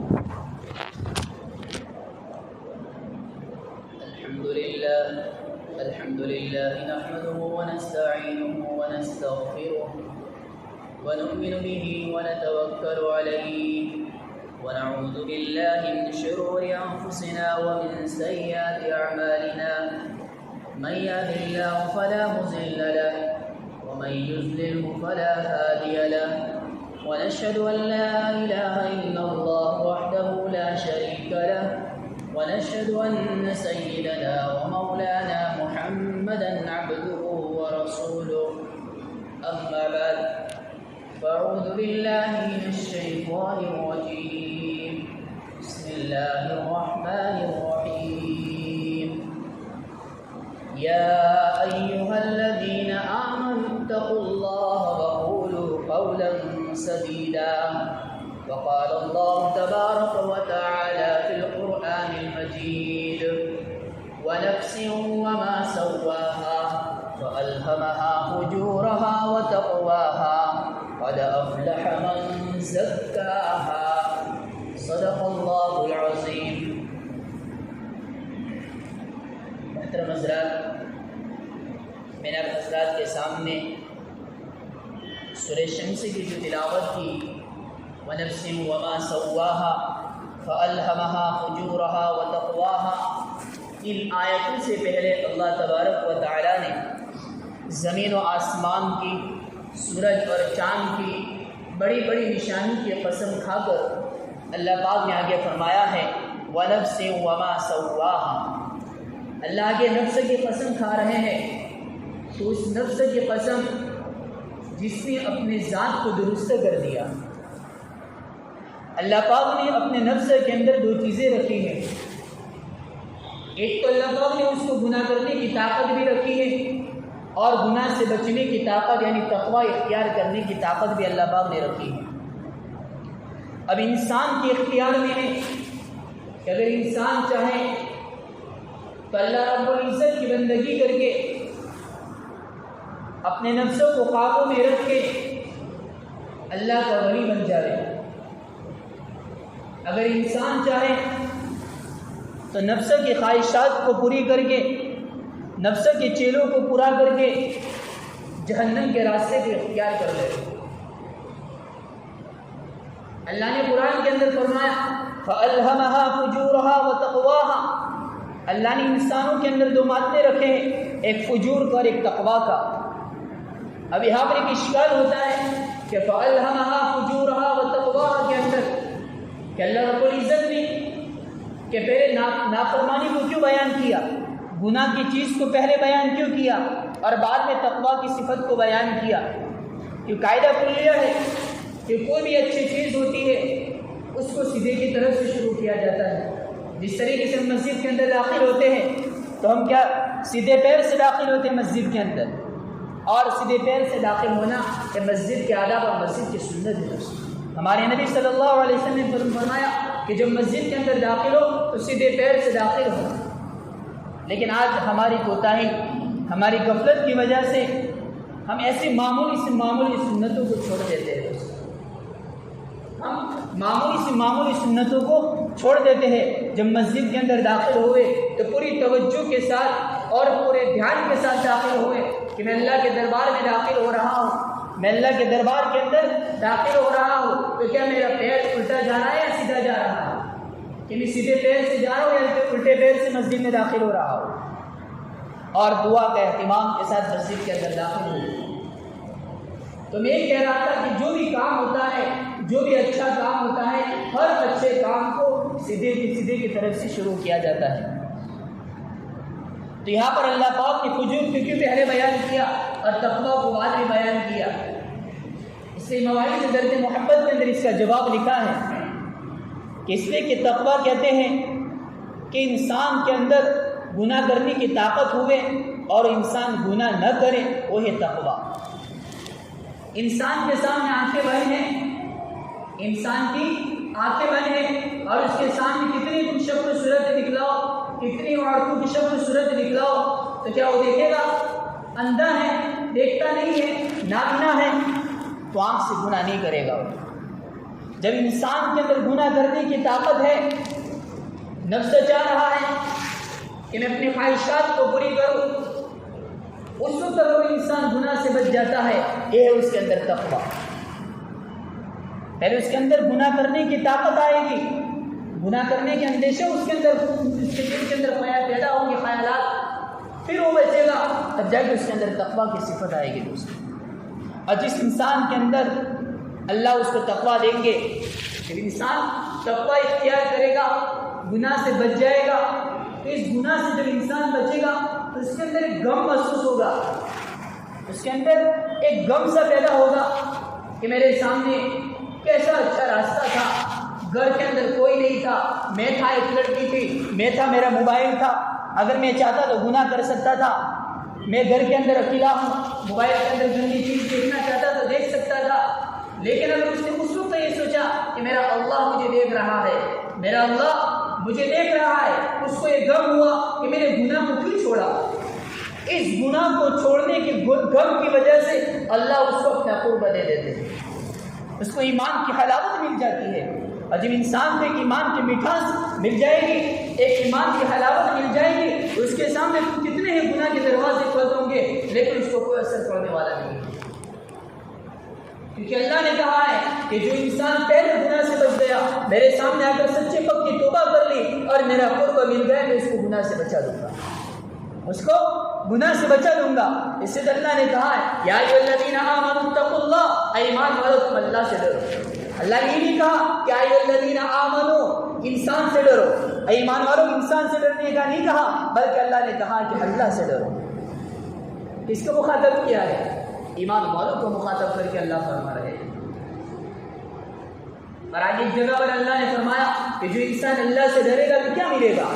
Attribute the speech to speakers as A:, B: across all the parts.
A: الحمد لله نحمده ونستعينه ونستغفره ونؤمن به ونتوكل عليه ونعوذ بالله من شرور أنفسنا ومن سيئات أعمالنا من يهد الله فلا مضل له ومن يضلله فلا هادي له ونشهد أن لا إله إلا الله وحده لا شريك له ونشهد أن سيدنا ومولانا محمدا عبده ورسوله أما بعد فأعوذ بالله من الشيطان الرجيم بسم الله الرحمن الرحيم يا أيها الذين آمنوا اتقوا الله وقولوا قولا سديدا وقال الله تبارك وتعالى في القرآن المجيد ونفس وما سواها فألهمها فجورها وتقواها قد أفلح من زكاها صدق الله العظيم. محترم حضرات، میں نے حضرات کے سامنے سورہ شمس کی جو تلاوت کی وَنَفْسٍ وَمَا سَوَّاهَا فَأَلْهَمَهَا فُجُورَهَا وَتَقْوَاهَا، ان آیتوں سے پہلے اللہ تبارک و تعالی نے زمین و آسمان کی، سورج اور چاند کی بڑی بڑی نشانی کی قسم کھا کر اللہ پاک نے آگے فرمایا ہے وَنَفْسٍ وَمَا سَوَّاهَا. اللہ آگے نفس کی قسم کھا رہے ہیں، تو اس نفس کی قسم جس نے اپنے ذات کو درست کر دیا. اللہ پاک نے اپنے نفس کے اندر دو چیزیں رکھی ہیں. ایک تو اللہ پاک نے اس کو گناہ کرنے کی طاقت بھی رکھی ہے، اور گناہ سے بچنے کی طاقت یعنی تقوی اختیار کرنے کی طاقت بھی اللہ پاک نے رکھی ہے. اب انسان کے اختیار میں ہے کہ اگر انسان چاہے تو اللہ رب العزت کی بندگی کر کے اپنے نفسوں کو قابو میں رکھ کے اللہ کا ولی بن جائے. اگر انسان چاہے تو نفس کی خواہشات کو پوری کر کے، نفس کے چیلوں کو پورا کر کے جہنم کے راستے کو اختیار کر لے. اللہ نے قرآن کے اندر فرمایا فَأَلْهَمَهَا فُجُورَهَا وَتَقْوَاهَا. اللہ نے انسانوں کے اندر دو مادے رکھے ہیں، ایک فجور کا اور ایک تقویٰ کا. اب یہاں پر ایک اشکال ہوتا ہے کہ فَأَلْهَمَهَا فُجُورَهَا وَتَقْوَاهَا کے اندر کہ اللہ رب العزت نے کہ پہلے نافرمانی کو کیوں بیان کیا، گناہ کی چیز کو پہلے بیان کیوں کیا اور بعد میں تقویٰ کی صفت کو بیان کیا؟ کہ قاعدہ کلیہ ہے کہ کوئی بھی اچھی چیز ہوتی ہے اس کو سیدھے کی طرف سے شروع کیا جاتا ہے. جس طریقے سے مسجد کے اندر داخل ہوتے ہیں تو ہم کیا سیدھے پیر سے داخل ہوتے ہیں مسجد کے اندر، اور سیدھے پیر سے داخل ہونا کہ مسجد کے آداب اور مسجد کی سنت ہے. ہمارے نبی صلی اللہ علیہ وسلم نے فرمایا کہ جب مسجد کے اندر داخل ہو تو سیدھے پیر سے داخل ہو. لیکن آج ہماری کوتاہی، ہماری غفلت کی وجہ سے ہم ایسی معمولی سنتوں کو چھوڑ دیتے ہیں. ہم معمولی سنتوں کو چھوڑ دیتے ہیں. جب مسجد کے اندر داخل ہوئے تو پوری توجہ کے ساتھ اور پورے دھیان کے ساتھ داخل ہوئے کہ میں اللہ کے دربار میں داخل ہو رہا ہوں، میں اللہ کے دربار کے اندر داخل ہو رہا ہوں، تو کیا میرا پیر الٹا جا رہا ہے یا سیدھا جا رہا ہے؟ کہ میں سیدھے پیر سے جا رہا ہوں یا الٹے پیر سے مسجد میں داخل ہو رہا ہوں؟ اور دعا کا اہتمام کے ساتھ مسجد کے اندر داخل ہو. تو میں یہ کہہ رہا تھا کہ جو بھی کام ہوتا ہے، جو بھی اچھا کام ہوتا ہے، ہر اچھے کام کو سیدھے کی طرف سے شروع کیا جاتا ہے. تو یہاں پر اللہ پاک نے فجور کیوں پہلے بیان کیا اور تقویٰ کو بعد میں بیان کیا؟ اس لیے مواعظ درد محبت کے اندر اس کا جواب لکھا ہے کہ اس لیے کہ تقویٰ کہتے ہیں کہ انسان کے اندر گناہ کرنے کی طاقت ہوئے اور انسان گناہ نہ کرے، وہ ہے تقویٰ. انسان کے سامنے آنکھیں بند ہیں، انسان کی آنکھیں بند ہیں، اور اس کے سامنے کتنی تم شکل و صورت دکھلاؤ، کتنی عورتوں کی شکل و صورت دکھلاؤ، تو کیا وہ دیکھے گا؟ اندھا ہے، دیکھتا نہیں ہے، نابینا ہے، تو آنکھ سے گناہ نہیں کرے گا. جب انسان کے اندر گناہ کرنے کی طاقت ہے، نفس چاہ رہا ہے کہ میں اپنی خواہشات کو پوری کروں، اس وقت اگر وہ انسان گناہ سے بچ جاتا ہے، یہ ہے اس کے اندر تقویٰ۔ پہلے اس کے اندر گناہ کرنے کی طاقت آئے گی، گناہ کرنے کے اندیشے اس کے اندر خیال پیدا ہوں گے، خیالات، پھر وہ بچے گا، تب جا کے اس کے اندر تقویٰ کی صفت آئے گی دوسری۔ اور جس انسان کے اندر اللہ اس کو تقویٰ دیں گے، جب انسان تقویٰ اختیار کرے گا، گناہ سے بچ جائے گا، تو اس گناہ سے جب انسان بچے گا تو اس کے اندر ایک غم محسوس ہوگا، اس کے اندر ایک غم سا پیدا ہوگا کہ میرے سامنے کیسا اچھا راستہ تھا، گھر کے اندر کوئی نہیں تھا، میں تھا، ایک لڑکی تھی، میں تھا، میرا موبائل تھا، اگر میں چاہتا تو گناہ کر سکتا تھا، میں گھر کے اندر اکیلا ہوں، موبائل کے اندر گندی چیز دیکھنا چاہتا تو دیکھ سکتا تھا۔ لیکن اگر اس نے اس وقت یہ سوچا کہ میرا اللہ مجھے دیکھ رہا ہے، میرا اللہ مجھے دیکھ رہا ہے، اس کو یہ غم ہوا کہ میرے گناہ کو کیوں چھوڑا، اس گناہ کو چھوڑنے کے غم کی وجہ سے اللہ اس کو اپنا قربہ دے دیتے ہیں، اس کو ایمان کی حلاوت مل جاتی ہے۔ اور جب انسان کو ایک ایمان کی مٹھاس مل جائے گی، ایک ایمان کی حلاوت مل جائے گی، اس کے سامنے کتنے ہی گناہ کے دروازے کھول ہوں گے لیکن اس کو کوئی اثر پڑنے والا نہیں ہے، کیونکہ اللہ نے کہا ہے کہ جو انسان پہلے گناہ سے بچ گیا، میرے سامنے آ کر سچے پکی توبہ کر لی اور میرا قرب مل گیا، میں اس کو گناہ سے بچا دوں گا، اس کو گناہ سے بچا دوں گا۔ اس سے اللہ نے کہا ہے یا ایھا الذین آمنوا اتقوا اللہ، اے ایمان والو تم اللہ سے ڈرو۔ اللہ نے یہ نہیں کہا کہ اے الذین آمنوا انسان سے ڈرو، اے ایمان والو انسان سے ڈرنے کا نہیں کہا، بلکہ اللہ نے کہا کہ اللہ سے ڈرو۔ اس کو مخاطب کیا ہے؟ ایمان والوں کو مخاطب کر کے اللہ فرما رہے ہیں۔ اور آگے ایک جگہ پر اللہ نے فرمایا کہ جو انسان اللہ سے ڈرے گا تو کیا ملے گا،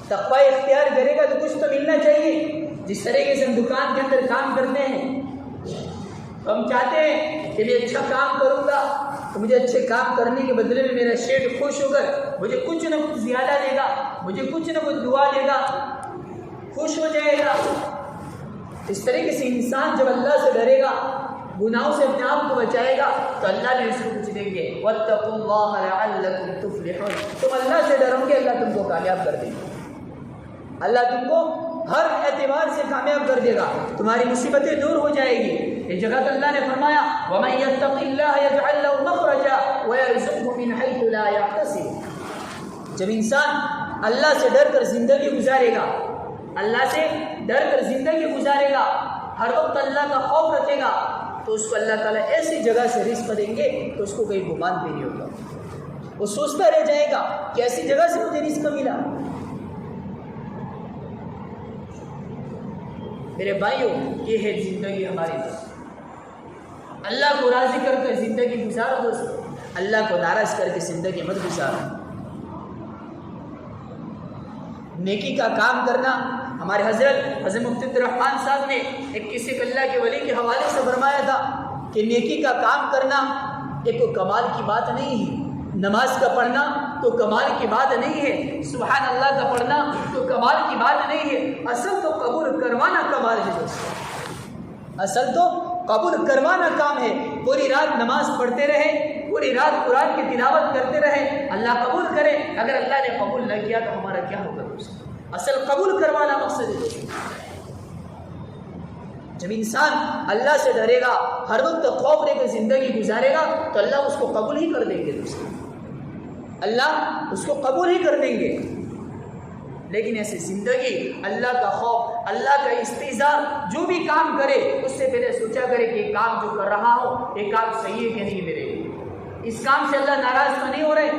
A: تقوی اختیار کرے گا تو کچھ تو ملنا چاہیے۔ جس طریقے سے ہم دکان کے اندر کام کرتے ہیں، ہم چاہتے ہیں کہ میں اچھا کام کروں گا تو مجھے اچھے کام کرنے کے بدلے میں میرا شیخ خوش ہو کر مجھے کچھ نہ کچھ زیادہ دے گا، مجھے کچھ نہ کچھ دعا دے گا، خوش ہو جائے گا۔ اس طریقے سے انسان جب اللہ سے ڈرے گا، گناہوں سے اپنے آپ کو بچائے گا، تو اللہ نے اس کو کچھ دیں گے۔ وَاتَّقُوا اللَّهَ لَعَلَّكُمْ تُفْلِحُونَ، تم اللہ سے ڈرو گے اللہ تم کو کامیاب کر دے گا، اللہ تم کو ہر اعتبار سے کامیاب کر دے گا، تمہاری مصیبتیں دور ہو جائے گی۔ ایک جگہ تو اللہ نے فرمایا وَمَن يَتَّقِ اللَّهَ يَجْعَل لَّهُ مَخْرَجًا وَيَرْزُقْهُ مِنْ حَيْثُ لَا يَحْتَسِبُ۔ جب انسان اللہ سے ڈر کر زندگی گزارے گا، اللہ سے ڈر کر زندگی گزارے گا، ہر وقت اللہ کا خوف رکھے گا، تو اس کو اللہ تعالیٰ ایسی جگہ سے رزق دیں گے کہ اس کو کوئی گمان بھی نہیں ہوگا، وہ سوچتا رہ جائے گا کہ ایسی جگہ سے مجھے رزق ملا۔ میرے بھائیوں، یہ ہے زندگی ہماری، اللہ کو راضی کر کے زندگی گزارو دوستو، اللہ کو ناراض کر کے زندگی مت گزارو۔ نیکی کا کام کرنا، ہمارے حضرت مفتی عبدالرحمان صاحب نے ایک کسی اللہ کے ولی کے حوالے سے فرمایا تھا کہ نیکی کا کام کرنا ایک کوئی کمال کی بات نہیں ہے، نماز کا پڑھنا تو کمال کی بات نہیں ہے، سبحان اللہ کا پڑھنا تو کمال کی بات نہیں ہے، اصل تو قبول کروانا کمال ہے دوستو، اصل تو قبول کروانا کام ہے۔ پوری رات نماز پڑھتے رہے، پوری رات قرآن کی تلاوت کرتے رہے، اللہ قبول کرے، اگر اللہ نے قبول نہ کیا تو ہمارا کیا ہوگا دوستو؟ اصل قبول کروانا مقصد ہے دوستو۔ جب انسان اللہ سے ڈرے گا، ہر وقت خوف لے کر زندگی گزارے گا، تو اللہ اس کو قبول ہی کر دیں گے دوستو، اللہ اس کو قبول ہی کر دیں گے۔ لیکن ایسی زندگی، اللہ کا خوف، اللہ کا استحضار، جو بھی کام کرے اس سے پہلے سوچا کرے کہ یہ کام جو کر رہا ہوں یہ کام صحیح ہے کہ نہیں، میرے اس کام سے اللہ ناراض تو نہیں ہو رہے،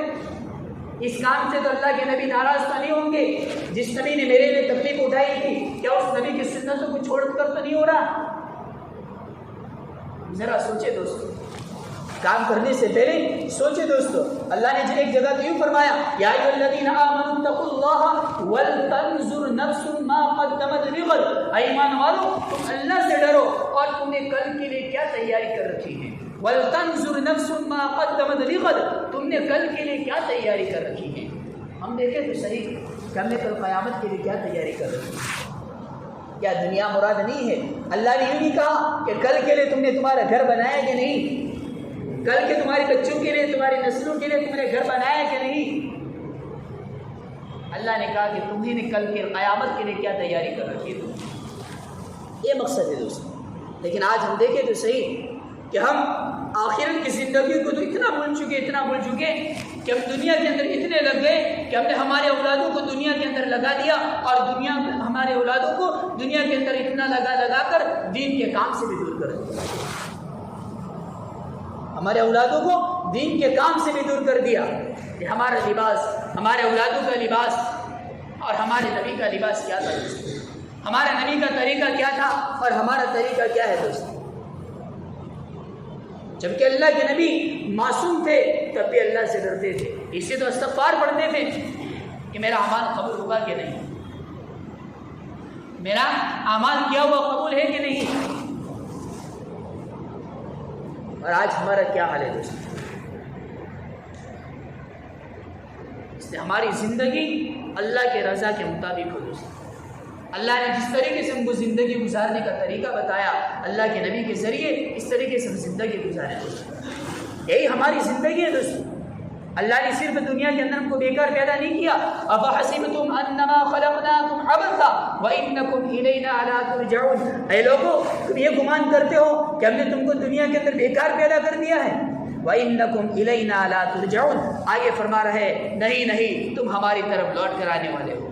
A: اس کام سے تو اللہ کے نبی ناراض تو نہیں ہوں گے، جس نبی نے میرے لیے تکلیف اٹھائی تھی کیا اس نبی کی سنتوں کو چھوڑ کر تو نہیں ہو رہا؟ ذرا سوچے دوستو، کام کرنے سے پہلے سوچے دوستو۔ اللہ نے ایک جگہ تو یوں فرمایا یا ایھا الذین آمنوا اتقوا اللہ ولتنظر نفس ما قدمت لغد، اے ایمان والو تم اللہ سے ڈرو اور تم نے کل کے لیے کیا تیاری کر رکھی ہے، ولتنظر نفس ما قدمت لغد، تم نے کل کے لیے کیا تیاری کر رکھی ہے۔ ہم دیکھیں تو صحیح کہ ہم نے کل قیامت کے لیے کیا تیاری کر رکھی ہے، کیا دنیا مراد نہیں ہے؟ اللہ نے یہ نہیں کہا کہ کل کے لیے تم نے تمہارا گھر بنایا کہ نہیں، کل کے تمہارے بچوں کے لیے، تمہاری نسلوں کے لیے تم نے گھر بنایا کہ نہیں؟ اللہ نے کہا کہ تمہیں نے کل کے قیامت کے لیے کیا تیاری کر رکھی ہے تم، یہ مقصد ہے دوستوں۔ لیکن آج ہم دیکھیں تو صحیح کہ ہم آخرت کی زندگی کو تو اتنا بھول چکے کہ ہم دنیا کے اندر اتنے لگ گئے کہ ہم نے ہمارے اولادوں کو دنیا کے اندر لگا دیا، اور ہمارے اولادوں کو دنیا کے اندر اتنا لگا کر دین کے کام سے بھی دور کر دیا، ہمارے اولادوں کو دین کے کام سے بھی دور کر دیا کہ ہمارا لباس، ہمارے اولادوں کا لباس اور ہمارے نبی کا لباس کیا تھا دوستوں، ہمارے نبی کا طریقہ کیا تھا اور ہمارا طریقہ کیا ہے دوستوں۔ جبکہ اللہ کے نبی معصوم تھے تب بھی اللہ سے ڈرتے تھے، اس سے تو استغفار پڑھتے تھے کہ میرا اعمال قبول ہوگا کہ نہیں، میرا اعمال کیا ہوا قبول ہے کہ نہیں۔ اور آج ہمارا کیا حال ہے دوستوں؟ اس لیے ہماری زندگی اللہ کے رضا کے مطابق ہو دوستوں۔ اللہ نے جس طریقے سے ہم کو زندگی گزارنے کا طریقہ بتایا، اللہ کے نبی کے ذریعے اس طریقے سے ہم زندگی گزاریں، یہی ہماری زندگی ہے دوستوں۔ اللہ نے صرف دنیا کے اندر ہم کو بیکار پیدا نہیں کیا۔ افحسبتم انما خلقناکم عبثا وانکم الینا لا ترجعون، اے لوگو تم یہ گمان کرتے ہو کہ ہم نے تم کو دنیا کے اندر بیکار پیدا کر دیا ہے؟ وانکم الینا لا ترجعون، آگے فرما رہے نہیں تم ہماری طرف لوٹ کر آنے والے ہو۔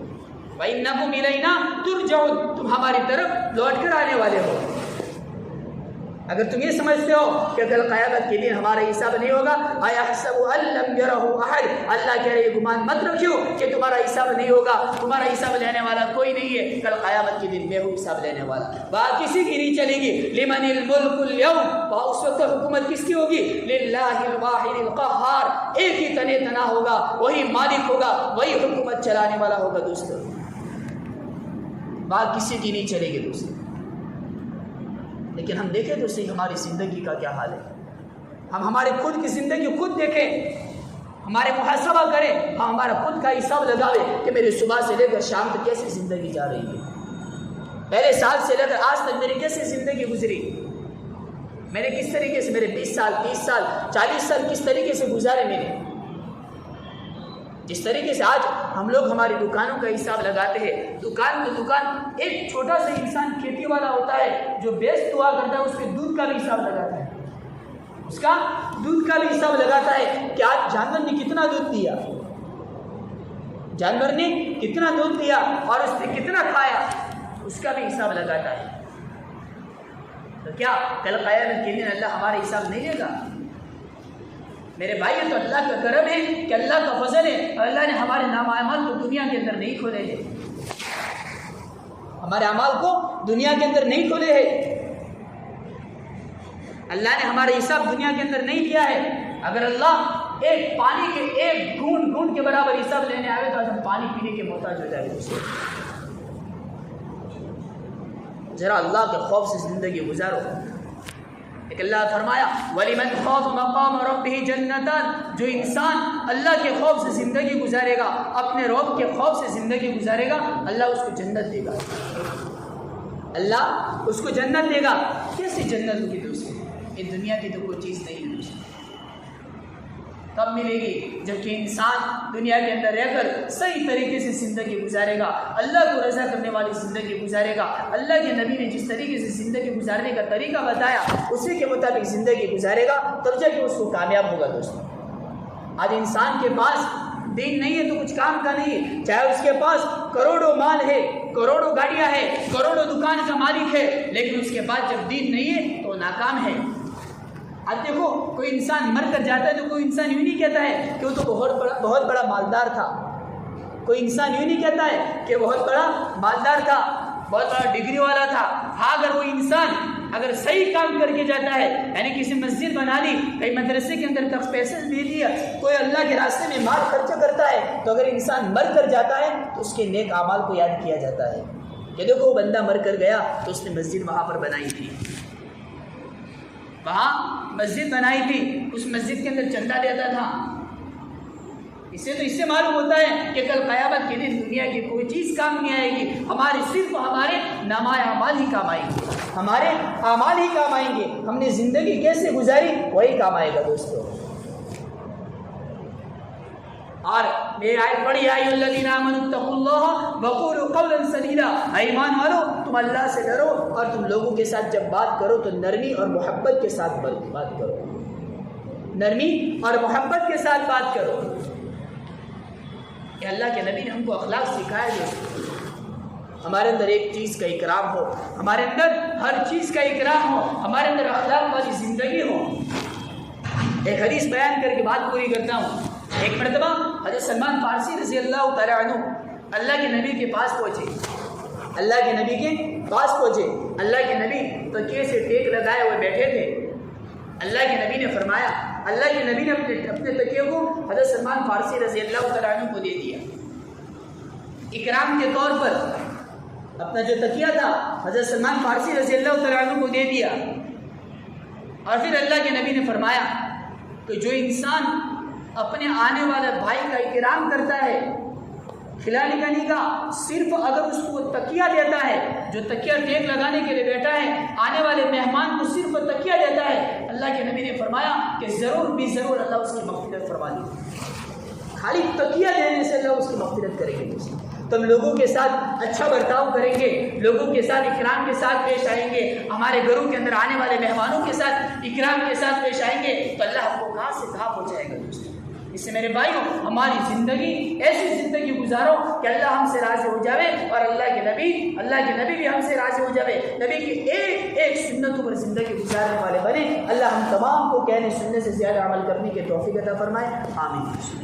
A: وَإِنَّكُمْ إِلَيْنَا تُرْجَعُونَ، تم ہماری طرف لوٹ کر آنے والے ہو۔ اگر تم یہ سمجھتے ہو کہ کل قیامت کے دن ہمارا حساب نہیں ہوگا، أَيَحْسَبُ أَن لَّمْ يَرَهُ أَحَدٌ، اللہ کہہ رہے یہ گمان مت رکھو کہ تمہارا حساب نہیں ہوگا، تمہارا حساب لینے والا کوئی نہیں ہے، کل قیامت کے دن میں ہوں حساب لینے والا، بات کسی کی نہیں چلے گی۔ لِمَنِ الْمُلْكُ الْيَوْمَ، اس وقت حکومت کس کی ہوگی؟ لِلَّهِ الْوَاحِدِ الْقَهَّارِ، ایک ہی تنے تنا ہوگا، وہی مالک ہوگا، وہی حکومت چلانے والا ہوگا دوستو، بات کسی کی نہیں چلے گی دوستو۔ لیکن ہم دیکھیں تو صحیح ہماری زندگی کا کیا حال ہے، ہم ہمارے خود کی زندگی خود دیکھیں، ہمارے محاسبہ کریں، ہم ہمارا خود کا حساب لگاوے کہ میری صبح سے لے کر شام تک کیسے زندگی جا رہی ہے، پہلے سال سے لے کر آج تک میری کیسے زندگی گزری، میں نے کس طریقے سے، میرے 20 سال 30 سال 40 سال کس طریقے سے گزارے میں نے۔ جس طریقے سے آج ہم لوگ ہماری دکانوں کا حساب لگاتے ہیں، دکان ایک چھوٹا سا انسان کھیتی والا ہوتا ہے جو بیچ دعا کرتا ہے، اس کے دودھ کا بھی حساب لگاتا ہے، اس کا دودھ کا بھی حساب لگاتا ہے کہ آج جانور نے کتنا دودھ دیا، جانور نے کتنا دودھ دیا اور اس نے کتنا کھایا، اس کا بھی حساب لگاتا ہے۔ تو کیا کل قیامت کے دن اللہ ہمارا حساب نہیں لے گا؟ میرے بھائی تو اللہ کا کرم ہے کہ اللہ کا فضل ہے، اور اللہ نے ہمارے نام اعمال کو دنیا کے اندر نہیں کھولے ہیں، ہمارے اعمال کو دنیا کے اندر نہیں کھولے ہیں، اللہ نے ہمارا حساب دنیا کے اندر نہیں لیا ہے۔ اگر اللہ ایک پانی کے ایک گھونٹ کے برابر حساب لینے آئے تو آج ہم پانی پینے کے محتاج ہو جائے گے۔ ذرا اللہ کے خوف سے زندگی گزارو۔ ایک اللہ فرمایا وَلِمَنْ خَافَ مَقَامَ رَبِّهِ جَنَّتَانِ، جو انسان اللہ کے خوف سے زندگی گزارے گا، اپنے رب کے خوف سے زندگی گزارے گا، اللہ اس کو جنت دے گا، اللہ اس کو جنت دے گا۔ کیسے جنت ہوگی دوستوں؟ یہ دنیا کی تو کوئی چیز نہیں ہے دوستوں، کب ملے گی؟ جبکہ انسان دنیا کے اندر رہ کر صحیح طریقے سے زندگی گزارے گا، اللہ کو رضا کرنے والی زندگی گزارے گا، اللہ کے نبی نے جس طریقے سے زندگی گزارنے کا طریقہ بتایا اسی کے مطابق زندگی گزارے گا، تب جا کے اس کو کامیاب ہوگا دوستوں۔ آج انسان کے پاس دین نہیں ہے تو کچھ کام کا نہیں ہے، چاہے اس کے پاس کروڑوں مال ہے، کروڑوں گاڑیاں ہیں، کروڑوں دکان کا مالک ہے، لیکن اس کے پاس جب دین نہیں ہے تو ناکام ہے۔ اب دیکھو کوئی انسان مر کر جاتا ہے تو کوئی انسان یوں نہیں کہتا ہے کہ وہ تو بہت بڑا مالدار تھا، کوئی انسان یوں نہیں کہتا ہے کہ بہت بڑا مالدار تھا، بہت بڑا ڈگری والا تھا۔ ہاں اگر وہ انسان اگر صحیح کام کر کے جاتا ہے، یعنی کسی مسجد بنا لی، کئی مدرسے کے اندر تک پیسے دے دیا، کوئی اللہ کے راستے میں مال خرچ کرتا ہے، تو اگر انسان مر کر جاتا ہے تو اس کے نیک اعمال کو یاد کیا جاتا ہے کہ دیکھو وہ بندہ مر کر گیا تو اس نے مسجد وہاں پر بنائی تھی، وہاں مسجد بنائی تھی، اس مسجد کے اندر چندہ دیتا تھا، اس سے معلوم ہوتا ہے کہ کل قیامت کے دن دنیا کی کوئی چیز کام نہیں آئے گی، صرف ہمارے نامۂ اعمال ہی کام آئیں گے، ہمارے اعمال ہی کام آئیں گے۔ ہم نے زندگی کیسے گزاری وہی کام آئے گا دوستوں۔ اور میری آیت پڑھی ہے ایھا الذین آمنوا اتقوا اللہ وقولوا قولا سدیدا، ایمان والو تم اللہ سے ڈرو اور تم لوگوں کے ساتھ جب بات کرو تو نرمی اور محبت کے ساتھ بات کرو، نرمی اور محبت کے ساتھ بات کرو۔ کہ اللہ کے نبی نے ہم کو اخلاق سکھائے جو ہمارے اندر ایک چیز کا اکرام ہو، ہمارے اندر ہر چیز کا اکرام ہو، ہمارے اندر اخلاق والی زندگی ہو۔ ایک حدیث بیان کر کے بات پوری کرتا ہوں۔ ایک مرتبہ حضرت سلمان فارسی رضی اللہ تعالیٰ عنہ اللہ کے نبی کے پاس پہنچے، اللہ کے نبی تکیے سے ٹیک لگائے ہوئے بیٹھے تھے۔ اللہ کے نبی نے فرمایا، اللہ کے نبی نے اپنے تکیے کو حضرت سلمان فارسی رضی اللہ تعالیٰ عنہ کو دے دیا، اکرام کے طور پر اپنا جو تکیہ تھا حضرت سلمان فارسی رضی اللہ تعالیٰ عنہ کو دے دیا۔ اور پھر اللہ کے نبی نے فرمایا کہ جو انسان اپنے آنے والے بھائی کا اکرام کرتا ہے، کھلانے کھلانے کا، صرف اگر اس کو تکیہ دیتا ہے، جو تکیہ ٹیک لگانے کے لیے بیٹھا ہے، آنے والے مہمان کو صرف تکیہ دیتا ہے، اللہ کے نبی نے فرمایا کہ ضرور اللہ اس کی مغفرت فرما دے۔ خالی تکیہ دینے سے اللہ اس کی مغفرت کریں گے۔ تو ہم لوگوں کے ساتھ اچھا برتاؤ کریں گے، لوگوں کے ساتھ اکرام کے ساتھ پیش آئیں گے، ہمارے گھروں کے اندر آنے والے مہمانوں کے ساتھ اکرام کے ساتھ پیش آئیں گے، تو اللہ ہم کو کہاں سے کہاں پہنچائے گا دوستوں۔ اس سے میرے بھائیوں ہماری زندگی ایسی زندگی گزارو کہ اللہ ہم سے راضی ہو جاوے اور اللہ کے نبی بھی ہم سے راضی ہو جاوے، نبی کی ایک ایک سنتوں پر زندگی گزارنے والے بنے۔ اللہ ہم تمام کو کہنے سننے سے زیادہ عمل کرنے کی توفیق عطا فرمائے، آمین۔